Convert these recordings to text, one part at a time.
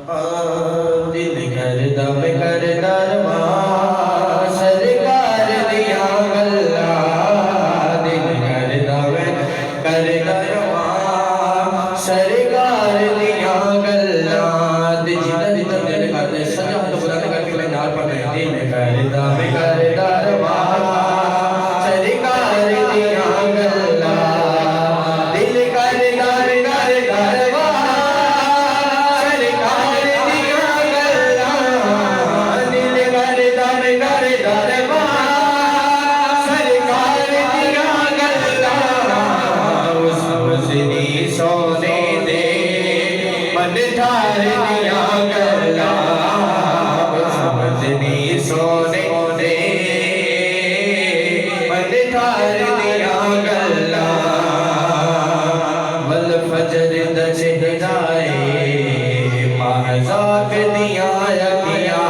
दिल करदा मैं करदा रवां सरकार दिया गल्ला दिल करदा मैं करदा रवां सरकार दिया गल्ला जिदा जिदा दिल करदा सजा हाथ बुलंद करके मैं नाल पढ़ रहा दिल करदा मैं करदा रवां सरकार दिया गल्ला दिल करदा मैं करदा रवां सोने दे मन ठार दिया गल्ला समझनी सोने दे मन ठार दिया गल्ला वल फजर द चेहराए महज़ाक दिया अखियां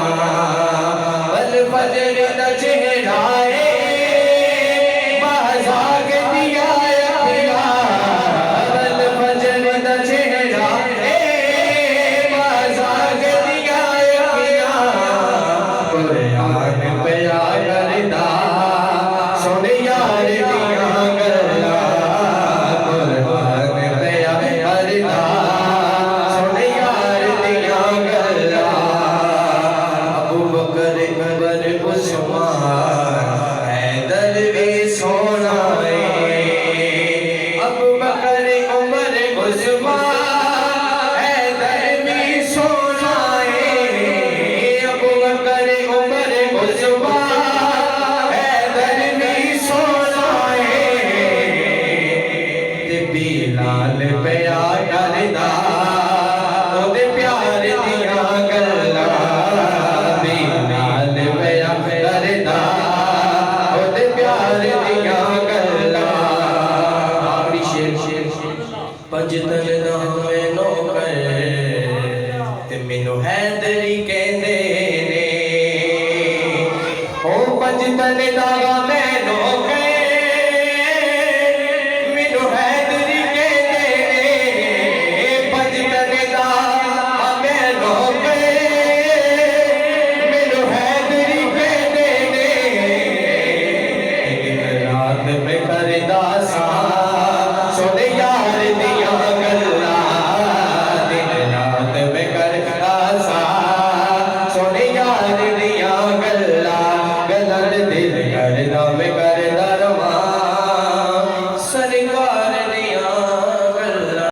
वल फजर द चेहराए महज़ाक दिया अखियां लाल पिया करदा ओदे प्यार दिया गल्ला लाल पिया करदा ओदे प्यार दिया गल्ला आखिरी शेर पंज तन दा मैनू कर ते मैनू हैदरी कहंदे ने ओ पंज तन दा